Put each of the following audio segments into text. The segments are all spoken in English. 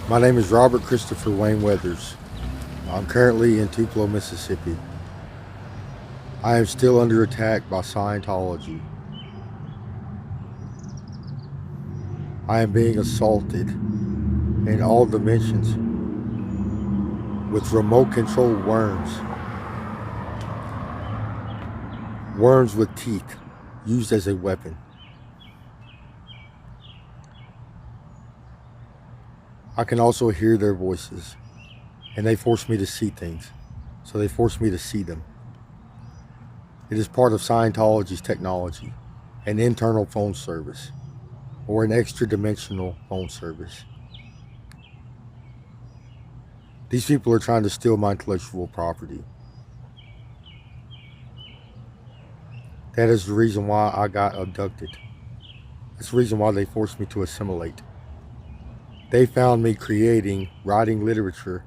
My name is Robert Christopher Wayne Weathers. I'm currently in Tupelo, Mississippi. I am still under attack by Scientology. I am being assaulted in all dimensions with remote control worms. Worms with teeth used as a weapon. I can also hear their voices, and they force me to see things. So they force me to see them. It is part of Scientology's technology, an internal phone service, or an extra dimensional phone service. These people are trying to steal my intellectual property. That is the reason why I got abducted. That's the reason why they forced me to assimilate. They found me creating, writing literature,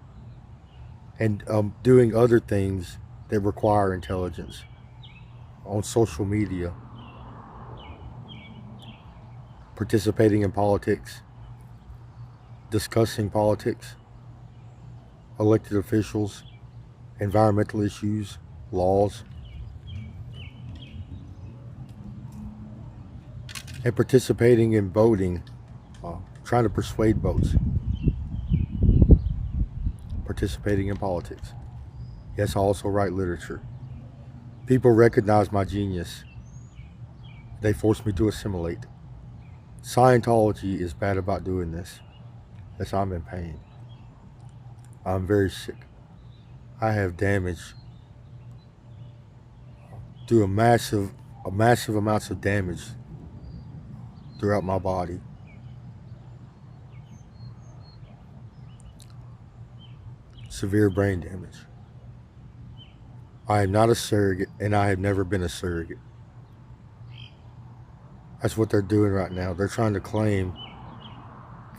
and doing other things that require intelligence on social media, participating in politics, discussing politics, elected officials, environmental issues, laws, and participating in voting, trying to persuade votes, participating in politics. Yes, I also write literature. People recognize my genius. They force me to assimilate. Scientology is bad about doing this. Yes, I'm in pain. I'm very sick. I have damage. Do a massive amounts of damage throughout my body. Severe brain damage. I am not a surrogate, and I have never been a surrogate. That's what they're doing right now. They're trying to claim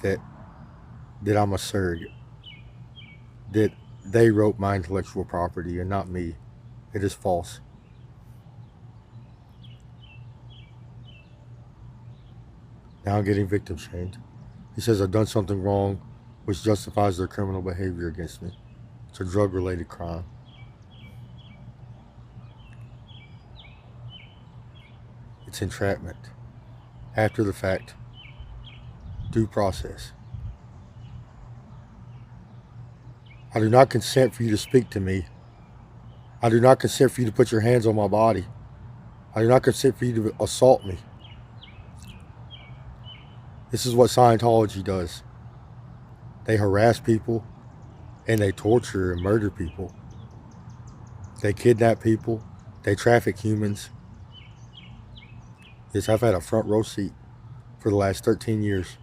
that I'm a surrogate, that they wrote my intellectual property and not me. It is false. Now I'm getting victim shamed. He says I've done something wrong, which justifies their criminal behavior against me. It's a drug-related crime. It's entrapment. After the fact. Due process. I do not consent for you to speak to me. I do not consent for you to put your hands on my body. I do not consent for you to assault me. This is what Scientology does. They harass people, and they torture and murder people. They kidnap people. They traffic humans. Yes, I've had a front row seat for the last 13 years.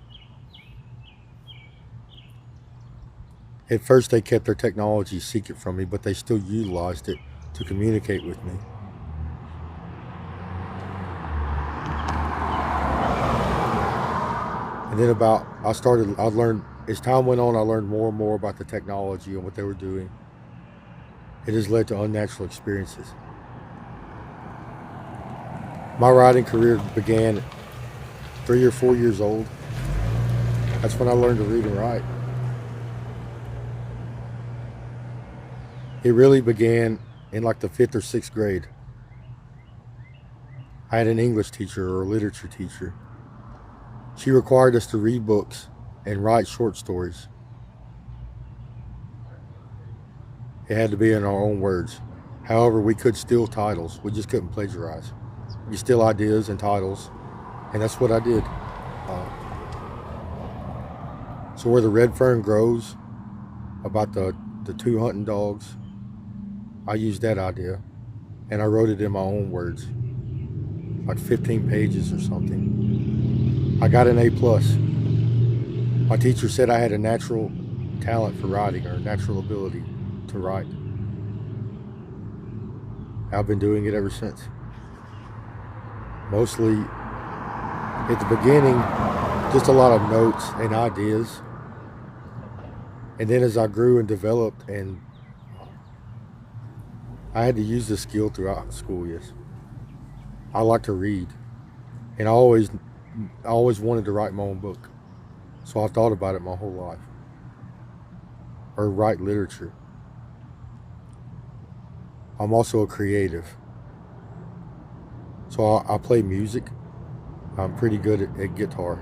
At first, they kept their technology secret from me, but they still utilized it to communicate with me. And then I learned, as time went on, I learned more and more about the technology and what they were doing. It has led to unnatural experiences. My writing career began at 3 or 4 years old. That's when I learned to read and write. It really began in like the 5th or 6th grade. I had an English teacher or a literature teacher. She required us to read books and write short stories. It had to be in our own words. However, we could steal titles. We just couldn't plagiarize. We could steal ideas and titles, and that's what I did. So where the red fern grows, about the two hunting dogs, I used that idea, and I wrote it in my own words, like 15 pages or something. I got an A+. My teacher said I had a natural talent for writing, or a natural ability to write. I've been doing it ever since. Mostly, at the beginning, just a lot of notes and ideas. And then as I grew and developed, and I had to use this skill throughout school, yes. I like to read, and I always wanted to write my own book. So I thought about it my whole life. or write literature. I'm also a creative. So I play music. I'm pretty good at guitar.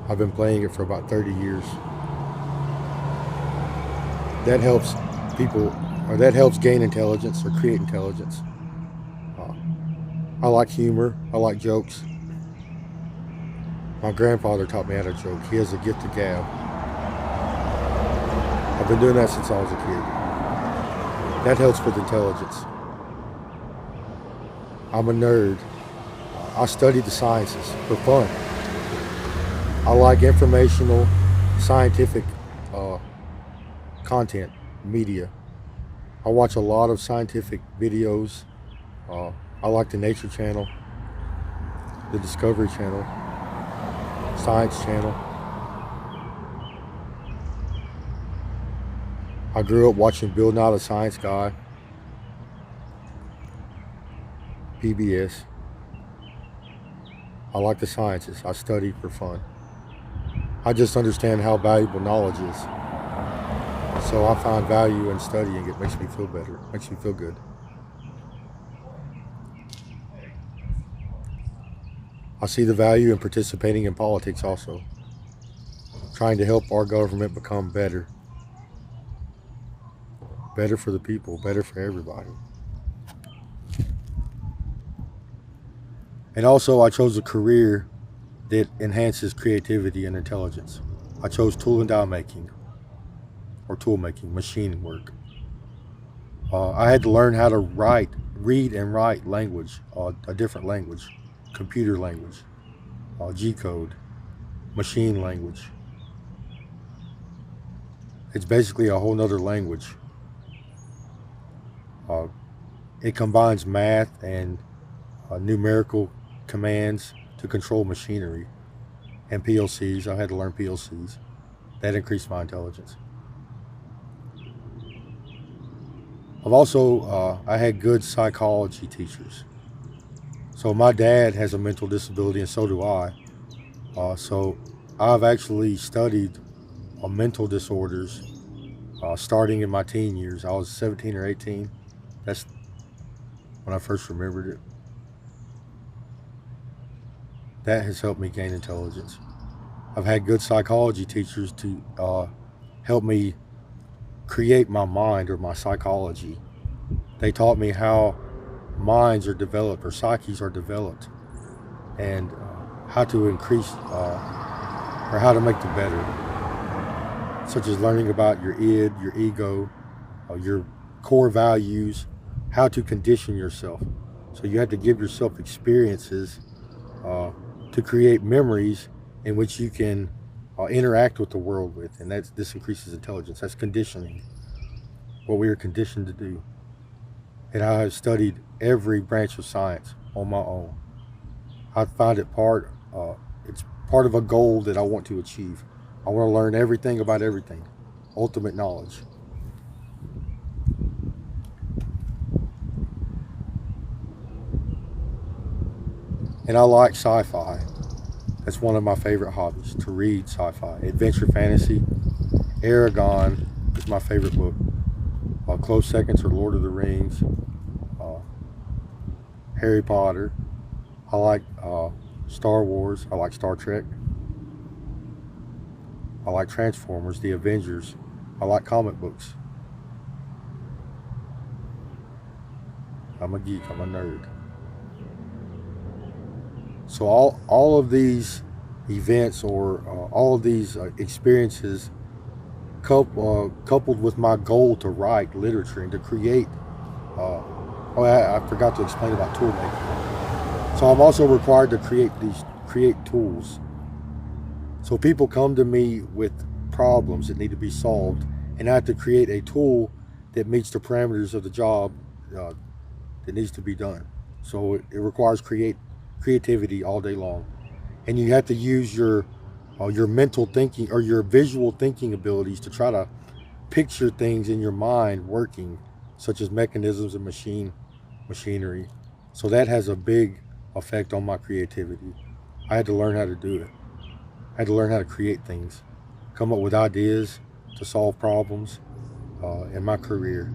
I've been playing it for about 30 years. That helps people, or that helps gain intelligence or create intelligence. Uh, I like humor. I like jokes. My grandfather taught me how to joke. He has a gift of gab. I've been doing that since I was a kid. That helps with intelligence. I'm a nerd. I study the sciences for fun. I like informational, scientific content, media. I watch a lot of scientific videos. I like the Nature Channel, the Discovery Channel, Science Channel. I grew up watching Bill Nye the Science Guy, PBS. I like the sciences. I study for fun. I just understand how valuable knowledge is. So I find value in studying. It makes me feel better. It makes me feel good. I see the value in participating in politics also. Trying to help our government become better. Better for the people, better for everybody. And also I chose a career that enhances creativity and intelligence. I chose tool and die making, or tool making, machine work. I had to learn how to read and write language, a different language, computer language, G-code, machine language. It's basically a whole nother language. It combines math and numerical commands to control machinery and PLCs. I had to learn PLCs. That increased my intelligence. I had good psychology teachers. So my dad has a mental disability and so do I. So I've actually studied mental disorders starting in my teen years. I was 17 or 18. That's when I first remembered it. That has helped me gain intelligence. I've had good psychology teachers to help me create my mind or my psychology. They taught me how minds are developed or psyches are developed and how to increase or how to make them better, such as learning about your id, your ego, your core values, how to condition yourself. So you have to give yourself experiences to create memories in which you can interact with the world with, and this increases intelligence. That's conditioning, what we are conditioned to do. And I have studied every branch of science on my own. I find it it's part of a goal that I want to achieve. I want to learn everything about everything, ultimate knowledge. And I like sci-fi. That's one of my favorite hobbies, to read sci-fi. Adventure fantasy. Eragon is my favorite book. Close seconds are Lord of the Rings, Harry Potter. I like Star Wars. I like Star Trek. I like Transformers, the Avengers. I like comic books. I'm a geek. I'm a nerd. So all of these events or all of these experiences coupled with my goal to write literature and to create I forgot to explain about tool making. So I'm also required to create tools. So people come to me with problems that need to be solved, and I have to create a tool that meets the parameters of the job that needs to be done. So it requires creativity all day long, and you have to use your mental thinking or your visual thinking abilities to try to picture things in your mind working, such as mechanisms and machinery. So that has a big effect on my creativity. I had to learn how to do it. I had to learn how to create things, come up with ideas to solve problems, in my career.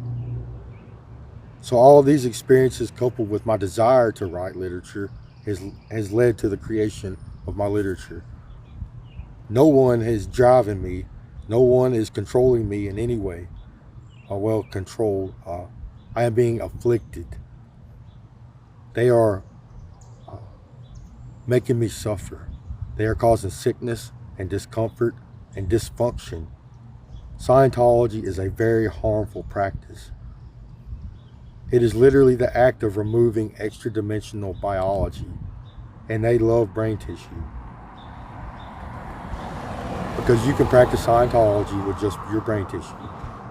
So all these experiences, coupled with my desire to write literature, has led to the creation of my literature. No one is driving me. No one is controlling me in any way. Well, controlled. I am being afflicted. They are making me suffer. They are causing sickness and discomfort and dysfunction. Scientology is a very harmful practice. It is literally the act of removing extra-dimensional biology, and they love brain tissue. Because you can practice Scientology with just your brain tissue.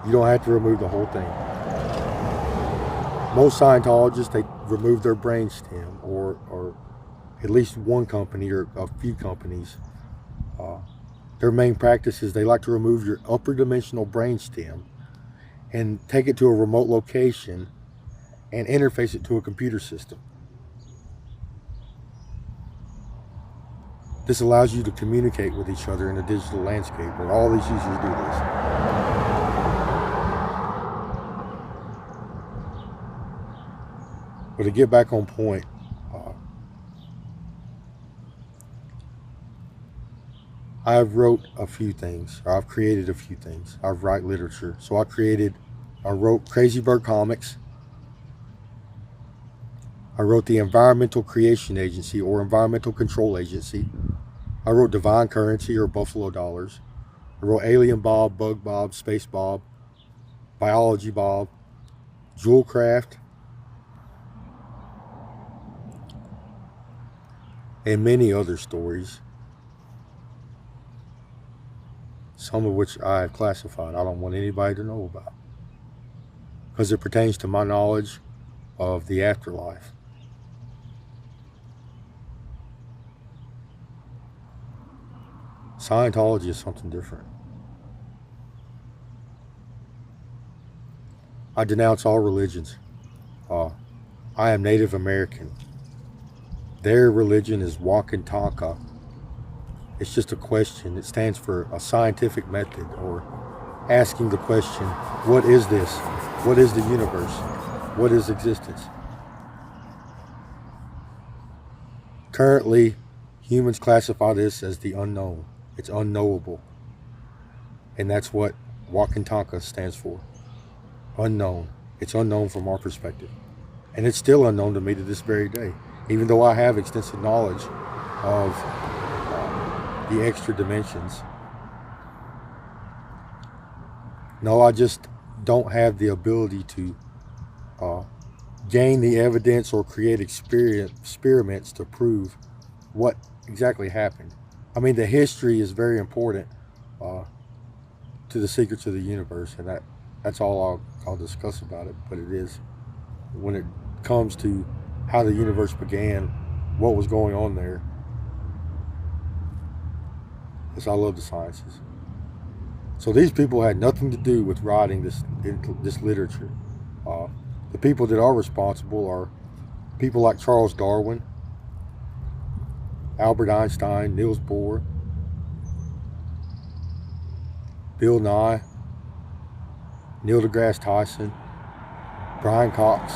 You don't have to remove the whole thing. Most Scientologists, they remove their brain stem, or at least one company or a few companies. Their main practice is they like to remove your upper dimensional brain stem and take it to a remote location and interface it to a computer system. This allows you to communicate with each other in a digital landscape, where all these users do this. But to get back on point, I've wrote a few things, or I've created a few things. I write literature. So I wrote Crazy Bird Comics. I wrote the Environmental Creation Agency, or Environmental Control Agency. I wrote Divine Currency, or Buffalo Dollars. I wrote Alien Bob, Bug Bob, Space Bob, Biology Bob, Jewelcraft, and many other stories, some of which I have classified. I don't want anybody to know about, because it pertains to my knowledge of the afterlife. Scientology is something different. I denounce all religions. I am Native American. Their religion is Wakantanka. It's just a question. It stands for a scientific method, or asking the question, what is this? What is the universe? What is existence? Currently, humans classify this as the unknown. It's unknowable. And that's what Wakantanka stands for. Unknown. It's unknown from our perspective. And it's still unknown to me to this very day, even though I have extensive knowledge of the extra dimensions. No, I just don't have the ability to gain the evidence or create experiments to prove what exactly happened. I mean, the history is very important to the secrets of the universe, and that's all I'll discuss about it. But it is, when it comes to how the universe began, what was going on there, because I love the sciences. So these people had nothing to do with writing this literature. The people that are responsible are people like Charles Darwin, Albert Einstein, Niels Bohr, Bill Nye, Neil deGrasse Tyson, Brian Cox,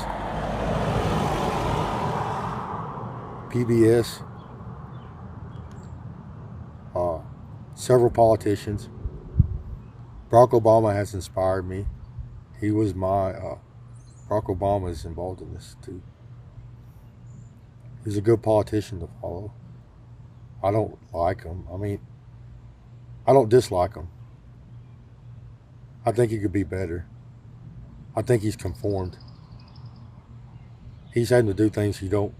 PBS, several politicians. Barack Obama has inspired me. He was Barack Obama is involved in this too. He's a good politician to follow. I don't like him. I mean, I don't dislike him. I think he could be better. I think he's conformed. He's having to do things he don't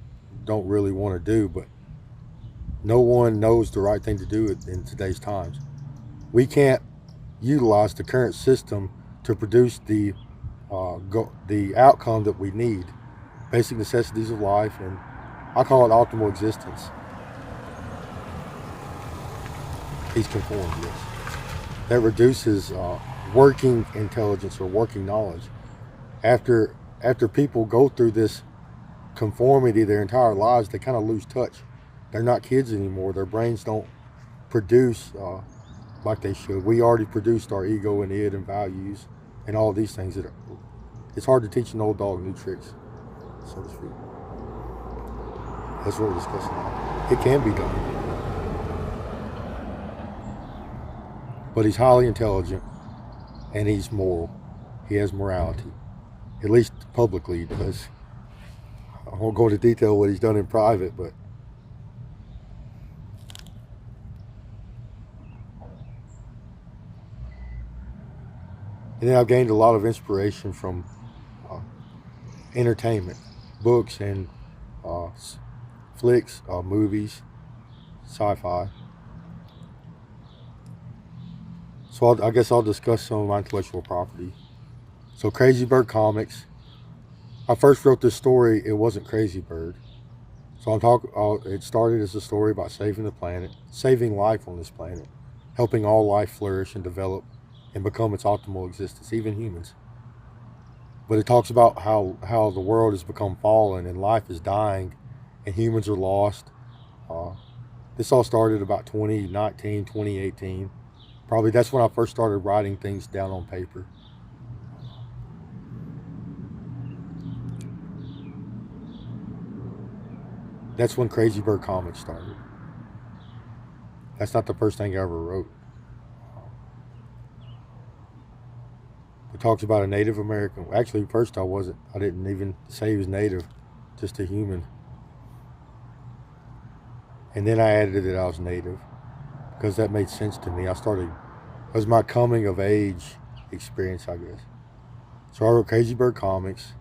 really want to do, but no one knows the right thing to do in today's times. We can't utilize the current system to produce the outcome that we need, basic necessities of life, and I call it optimal existence. He's conformed, yes. That reduces working intelligence or working knowledge. After people go through this conformity their entire lives, they kind of lose touch. They're not kids anymore. Their brains don't produce like they should. We already produced our ego and id and values. and all these things that it's hard to teach an old dog new tricks, so to speak. That's what we're discussing now. It can be done. But he's highly intelligent and he's moral. He has morality, at least publicly, because I won't go into detail what he's done in private, but and then I've gained a lot of inspiration from entertainment, books and flicks, movies, sci-fi. So I guess I'll discuss some of my intellectual property. So Crazy Bird Comics. I first wrote this story, it wasn't Crazy Bird. So it started as a story about saving the planet, saving life on this planet, helping all life flourish and develop and become its optimal existence, even humans. But it talks about how the world has become fallen and life is dying and humans are lost. This all started about 2019, 2018. Probably that's when I first started writing things down on paper. That's when Crazy Bird Comics started. That's not the first thing I ever wrote. It talks about a Native American. Actually, first I didn't even say he was Native, just a human. And then I added that I was Native because that made sense to me. It was my coming of age experience, I guess. So I wrote Crazy Bird Comics,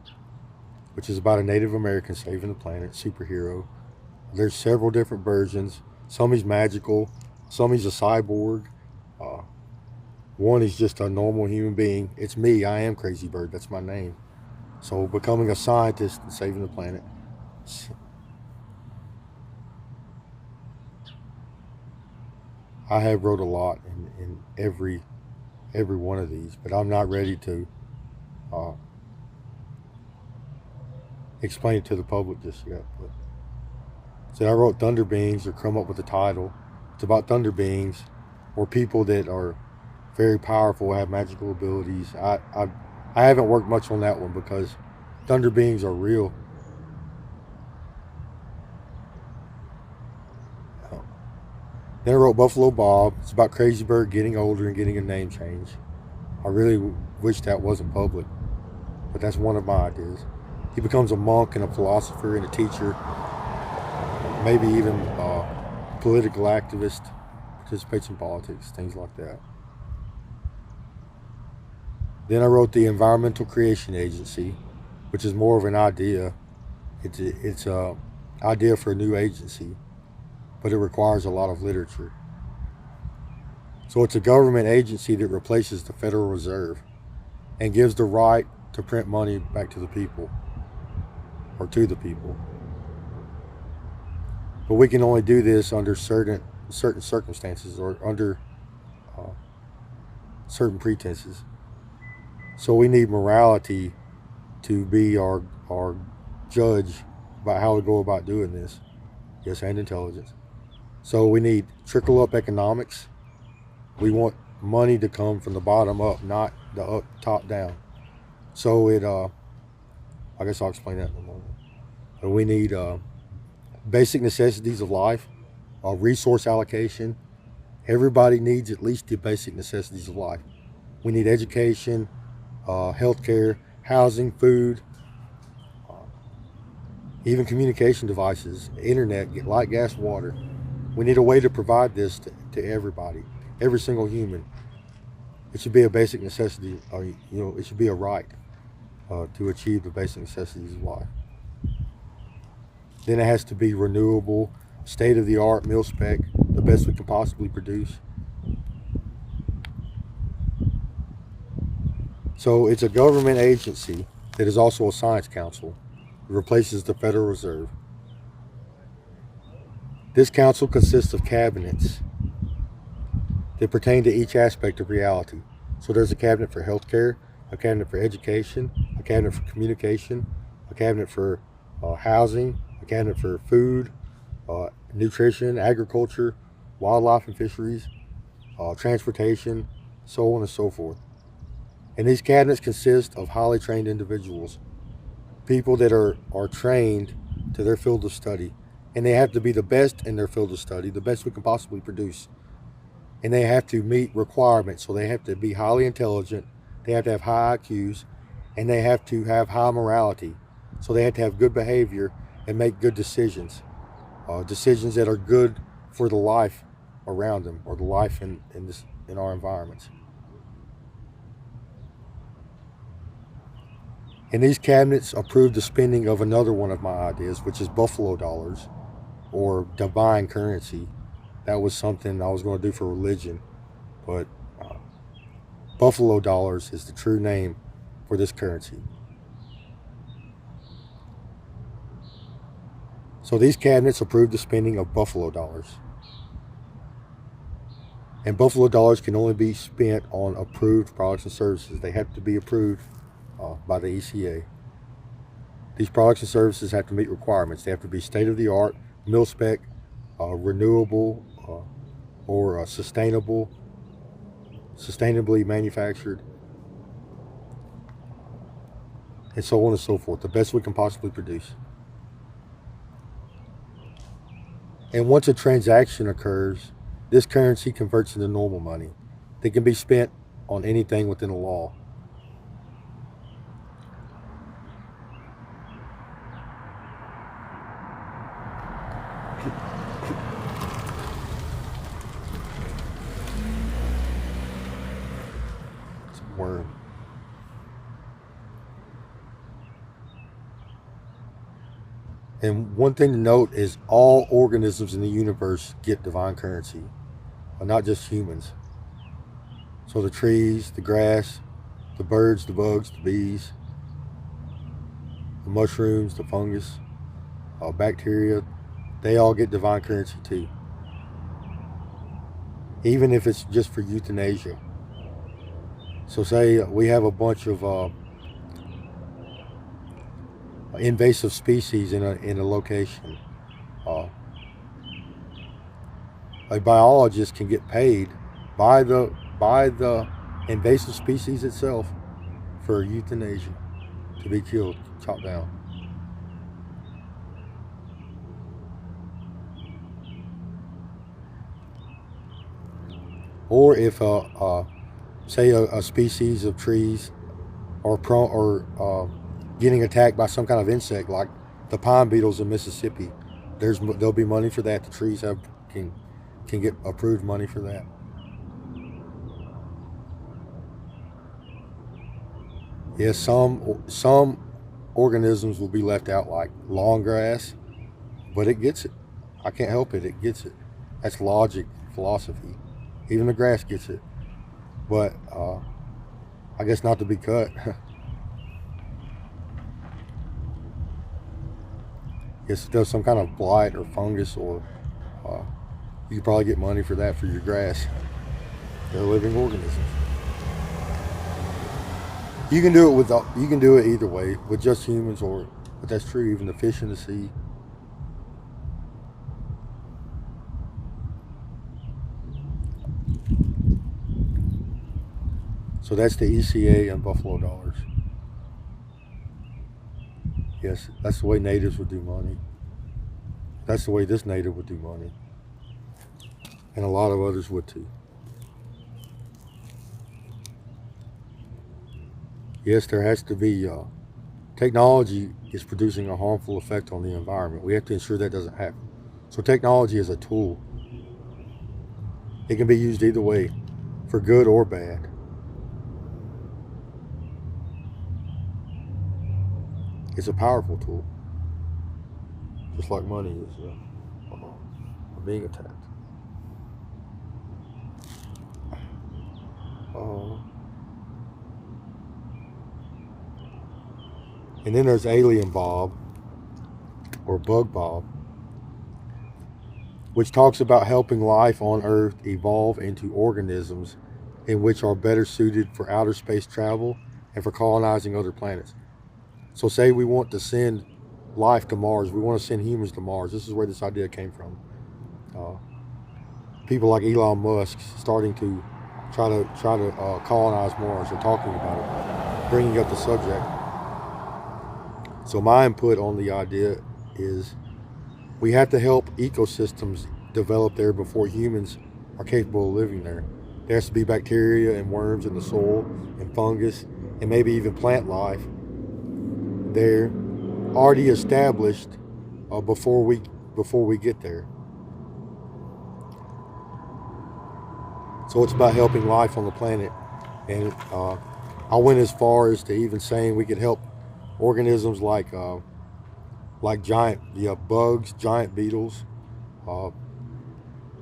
which is about a Native American saving the planet, superhero. There's several different versions. Some he's magical, some he's a cyborg. One is just a normal human being. It's me, I am Crazy Bird, that's my name. So becoming a scientist and saving the planet. I have wrote a lot in every one of these, but I'm not ready to explain it to the public just yet. But so I wrote Thunder Beings, or come up with the title. It's about Thunder Beings, or people that are very powerful, have magical abilities. I haven't worked much on that one because Thunder Beings are real. Then I wrote Buffalo Bob. It's about Crazy Bird getting older and getting a name change. I really wish that wasn't public, but that's one of my ideas. He becomes a monk and a philosopher and a teacher, maybe even a political activist, participates in politics, things like that. Then I wrote the Environmental Creation Agency, which is more of an idea. It's an idea for a new agency, but it requires a lot of literature. So it's a government agency that replaces the Federal Reserve and gives the right to print money back to the people, or to the people. But we can only do this under certain circumstances, or under certain pretenses. So we need morality to be our judge about how we go about doing this. Yes, and intelligence. So we need trickle-up economics. We want money to come from the bottom up, not the top down. So I guess I'll explain that in a moment. But we need basic necessities of life, resource allocation. Everybody needs at least the basic necessities of life. We need education, healthcare, housing, food, even communication devices, internet, light, gas, water. We need a way to provide this to everybody, every single human. It should be a basic necessity, it should be a right to achieve the basic necessities of life. Then it has to be renewable, state-of-the-art, mil-spec, the best we can possibly produce. So it's a government agency that is also a science council. It replaces the Federal Reserve. This council consists of cabinets that pertain to each aspect of reality. So there's a cabinet for healthcare, a cabinet for education, a cabinet for communication, a cabinet for housing, a cabinet for food, nutrition, agriculture, wildlife and fisheries, transportation, so on and so forth. And these cabinets consist of highly trained individuals, people that are trained to their field of study. And they have to be the best in their field of study, the best we can possibly produce. And they have to meet requirements. So they have to be highly intelligent, they have to have high IQs, and they have to have high morality. So they have to have good behavior and make good decisions, decisions that are good for the life around them or the life in our environments. And these cabinets approved the spending of another one of my ideas, which is buffalo dollars or divine currency. That was something I was going to do for religion, but buffalo dollars is the true name for this currency. So these cabinets approved the spending of buffalo dollars. And buffalo dollars can only be spent on approved products and services. They have to be approved by the ECA. These products and services have to meet requirements. They have to be state-of-the-art, mil-spec, renewable, or sustainably manufactured, and so on and so forth. The best we can possibly produce. And once a transaction occurs, this currency converts into normal money that can be spent on anything within the law. It's a worm. And one thing to note is all organisms in the universe get divine currency, not just humans. So the trees, the grass, the birds, the bugs, the bees, the mushrooms, the fungus, bacteria, they all get divine currency too. Even if it's just for euthanasia. So say we have a bunch of invasive species in a location. A biologist can get paid by the invasive species itself for euthanasia, to be killed, chopped down. Or if say a species of trees are getting attacked by some kind of insect, like the pine beetles in Mississippi, there'll be money for that. The trees can get approved money for that. Yes, some organisms will be left out, like long grass, but it gets it. I can't help it. It gets it. That's logic, philosophy. Even the grass gets it, but I guess not to be cut. Yes, if there's some kind of blight or fungus, or you could probably get money for that for your grass. They're living organisms. You can do it either way, with just humans, but that's true, even the fish in the sea. So that's the ECA and buffalo dollars. Yes, that's the way natives would do money. That's the way this native would do money. And a lot of others would too. Yes, there has to be, technology is producing a harmful effect on the environment. We have to ensure that doesn't happen. So technology is a tool. It can be used either way, for good or bad. It's a powerful tool, just like money is being attacked. And then there's Alien Bob, or Bug Bob, which talks about helping life on Earth evolve into organisms in which are better suited for outer space travel and for colonizing other planets. So say we want to send life to Mars, we want to send humans to Mars. This is where this idea came from. People like Elon Musk starting to try to colonize Mars or talking about it, bringing up the subject. So my input on the idea is we have to help ecosystems develop there before humans are capable of living there. There has to be bacteria and worms in the soil and fungus and maybe even plant life there already established before we get there. So it's about helping life on the planet, and I went as far as to even saying we could help organisms like giant bugs, giant beetles, uh,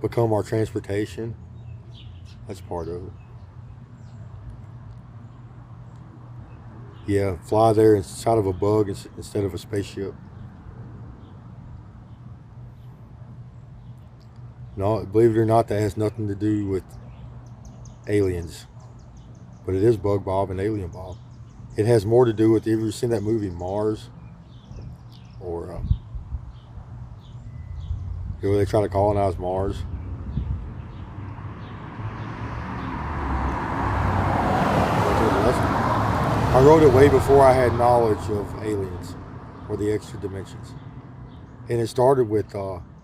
become our transportation. That's part of it. Yeah, fly there inside of a bug instead of a spaceship. No, believe it or not, that has nothing to do with aliens, but it is Bug Bob and Alien Bob. It has more to do with, have you ever seen that movie Mars? Or where they try to colonize Mars? I wrote it way before I had knowledge of aliens or the extra dimensions. And it started with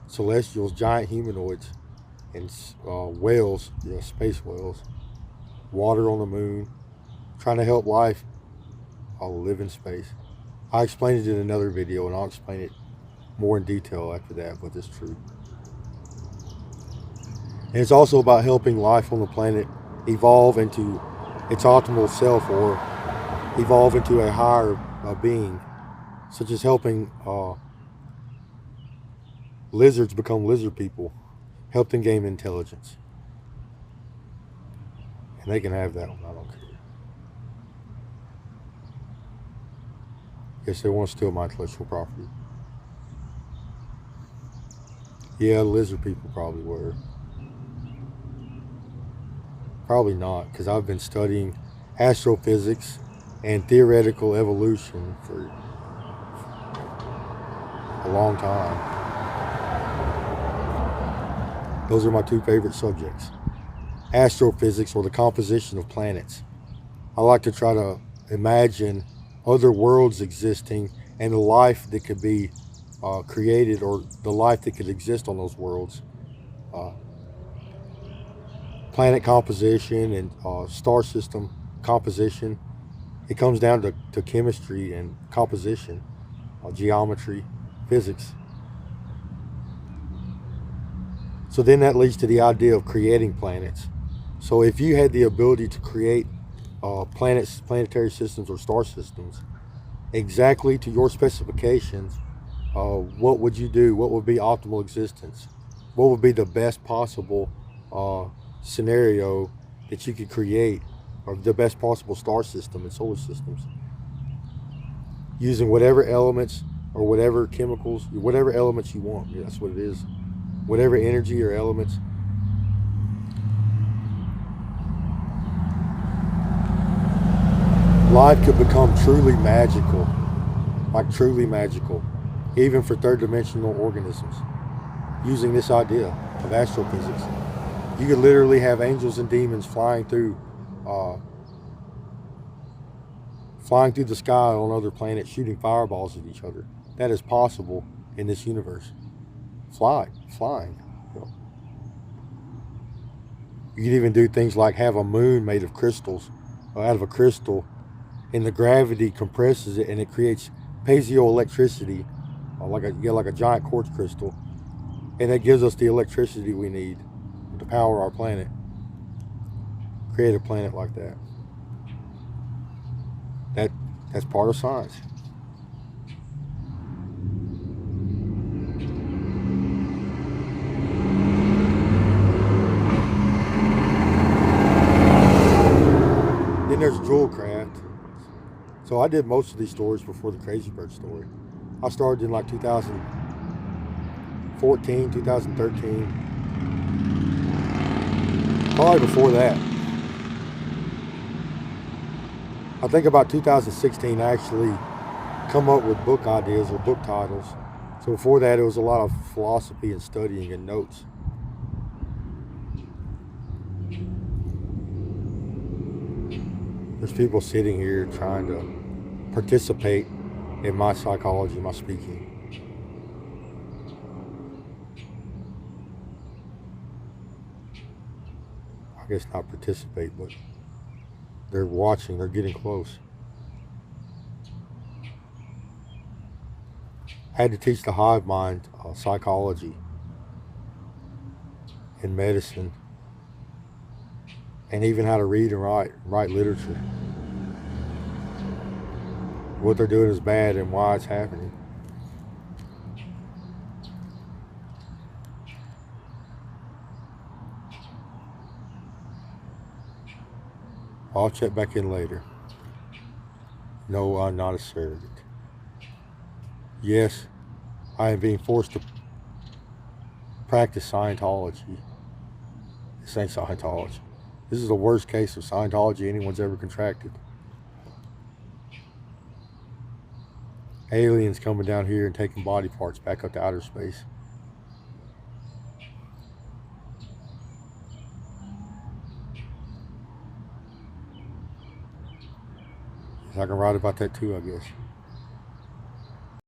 celestials, giant humanoids, and whales, space whales, water on the moon, trying to help life live in space. I explained it in another video, and I'll explain it more in detail after that, but it's true. And it's also about helping life on the planet evolve into its optimal self, or evolve into a higher being, such as helping lizards become lizard people, help them gain intelligence. And they can have that one, I don't care. Guess they want to steal my intellectual property. Yeah, lizard people probably were. Probably not, because I've been studying astrophysics and theoretical evolution for a long time. Those are my two favorite subjects. Astrophysics, or the composition of planets. I like to try to imagine other worlds existing and the life that could be created, or the life that could exist on those worlds. Planet composition and star system composition. It comes down to chemistry and composition, geometry, physics. So then that leads to the idea of creating planets. So if you had the ability to create planets, planetary systems, or star systems exactly to your specifications, what would you do? What would be optimal existence? What would be the best possible scenario that you could create, or the best possible star system and solar systems, using whatever elements or whatever chemicals, whatever elements you want? Yeah, that's what it is. Whatever energy or elements. Life could become truly magical, like truly magical, even for third dimensional organisms, using this idea of astrophysics. You could literally have angels and demons flying through the sky on other planets, shooting fireballs at each other. That is possible in this universe. Flying. You could even do things like have a moon made of crystals, or out of a crystal, and the gravity compresses it and it creates piezoelectricity, like a giant quartz crystal, and that gives us the electricity we need to power our planet. Create a planet like that. That's part of science. Then there's Jewelcraft. So I did most of these stories before the Crazy Bird story. I started in like 2014, 2013. Probably before that. I think about 2016 I actually come up with book ideas or book titles. So before that it was a lot of philosophy and studying and notes. There's people sitting here trying to participate in my psychology, my speaking. I guess not participate, but they're watching, they're getting close. I had to teach the hive mind psychology and medicine, and even how to read and write literature. What they're doing is bad and why it's happening. I'll check back in later. No, I'm not a surrogate. Yes, I am being forced to practice Scientology. This ain't Scientology. This is the worst case of Scientology anyone's ever contracted. Aliens coming down here and taking body parts back up to outer space. I can write about that too, I guess.